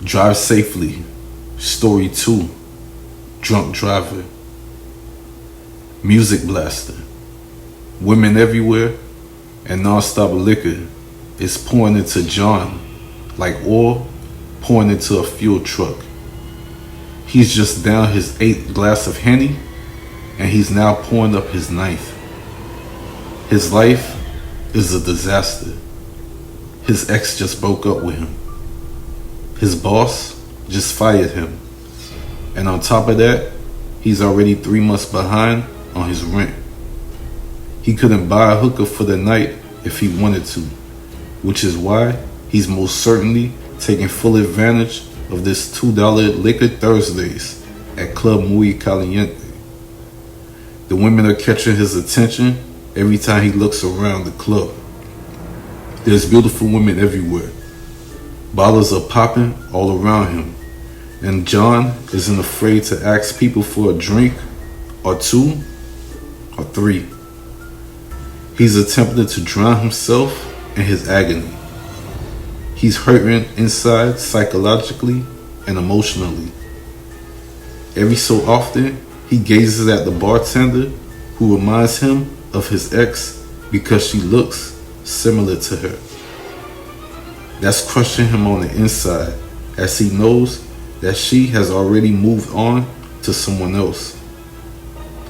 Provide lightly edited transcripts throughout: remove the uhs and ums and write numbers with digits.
Drive safely. Story 2. Drunk driver. Music blasting. Women everywhere and non-stop liquor is pouring into John like oil pouring into a fuel truck. He's just down his 8th glass of Henny and he's now pouring up his 9th. His life is a disaster. His ex just broke up with him. His boss just fired him. And on top of that, he's already 3 months behind on his rent. He couldn't buy a hooker for the night if he wanted to, which is why he's most certainly taking full advantage of this $2 Liquor Thursdays at Club Muy Caliente. The women are catching his attention every time he looks around the club. There's beautiful women everywhere. Bottles are popping all around him, and John isn't afraid to ask people for a drink, or 2, or 3. He's attempting to drown himself in his agony. He's hurting inside psychologically and emotionally. Every so often, he gazes at the bartender who reminds him of his ex because she looks similar to her. That's crushing him on the inside as he knows that she has already moved on to someone else.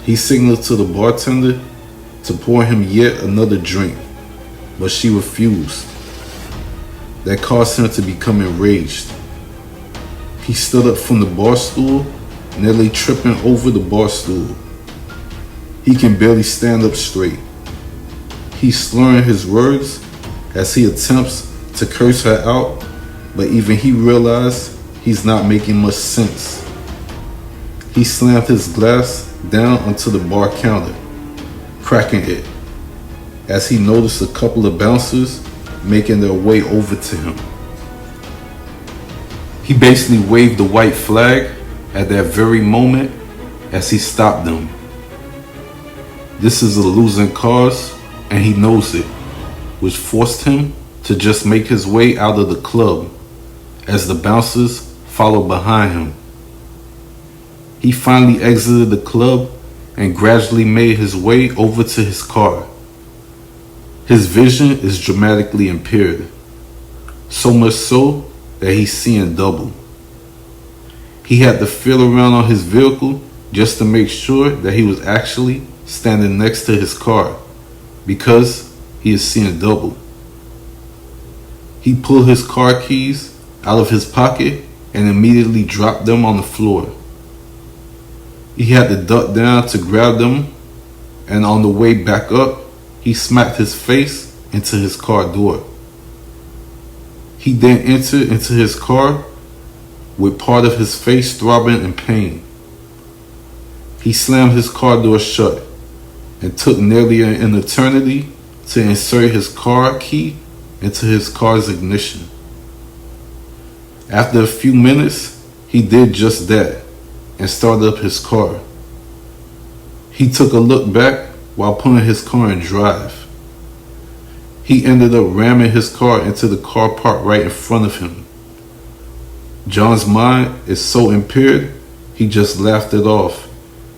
He signaled to the bartender to pour him yet another drink, but she refused. That caused him to become enraged. He stood up from the bar stool, nearly tripping over the bar stool. He can barely stand up straight. He's slurring his words as he attempts to curse her out, but even he realized he's not making much sense. He slammed his glass down onto the bar counter, cracking it, as he noticed a couple of bouncers making their way over to him. He basically waved the white flag at that very moment as he stopped them. This is a losing cause, and he knows it, which forced him to just make his way out of the club as the bouncers followed behind him. He finally exited the club and gradually made his way over to his car. His vision is dramatically impaired, so much so that he's seeing double. He had to feel around on his vehicle just to make sure that he was actually standing next to his car, because he is seeing double. He pulled his car keys out of his pocket and immediately dropped them on the floor. He had to duck down to grab them, and on the way back up, he smacked his face into his car door. He then entered into his car with part of his face throbbing in pain. He slammed his car door shut and took nearly an eternity to insert his car key into his car's ignition. After a few minutes, he did just that and started up his car. He took a look back while putting his car in drive. He ended up ramming his car into the car parked right in front of him. John's mind is so impaired, he just laughed it off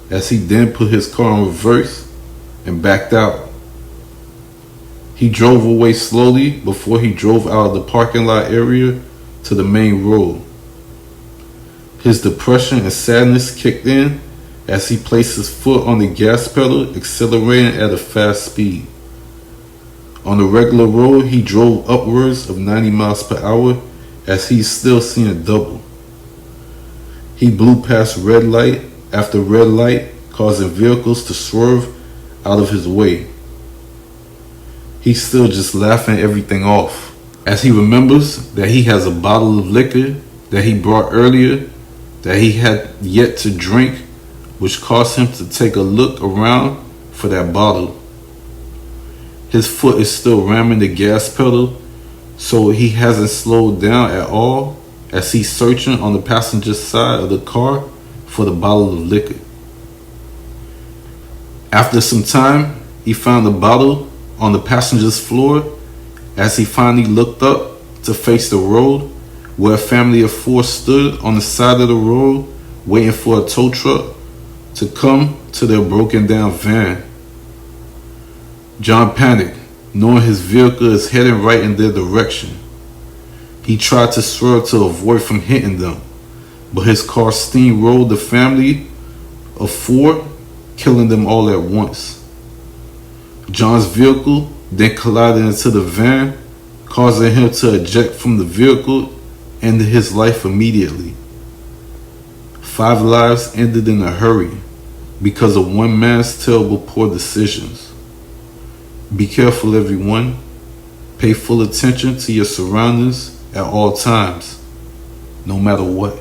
as he then put his car in reverse and backed out. He drove away slowly before he drove out of the parking lot area to the main road. His depression and sadness kicked in as he placed his foot on the gas pedal, accelerating at a fast speed. On the regular road, he drove upwards of 90 miles per hour as he's still seeing double. He blew past red light after red light, causing vehicles to swerve out of his way. He's still just laughing everything off as he remembers that he has a bottle of liquor that he brought earlier that he had yet to drink, which caused him to take a look around for that bottle. His foot is still ramming the gas pedal, so he hasn't slowed down at all as he's searching on the passenger side of the car for the bottle of liquor. After some time, he found a bottle on the passenger's floor as he finally looked up to face the road where a family of four stood on the side of the road waiting for a tow truck to come to their broken down van. John panicked, knowing his vehicle is heading right in their direction. He tried to swerve to avoid from hitting them, but his car steamrolled the family of four, killing them all at once. John's vehicle then collided into the van, causing him to eject from the vehicle, ended his life immediately. 5 lives ended in a hurry because of one man's terrible poor decisions. Be careful, everyone. Pay full attention to your surroundings at all times, no matter what.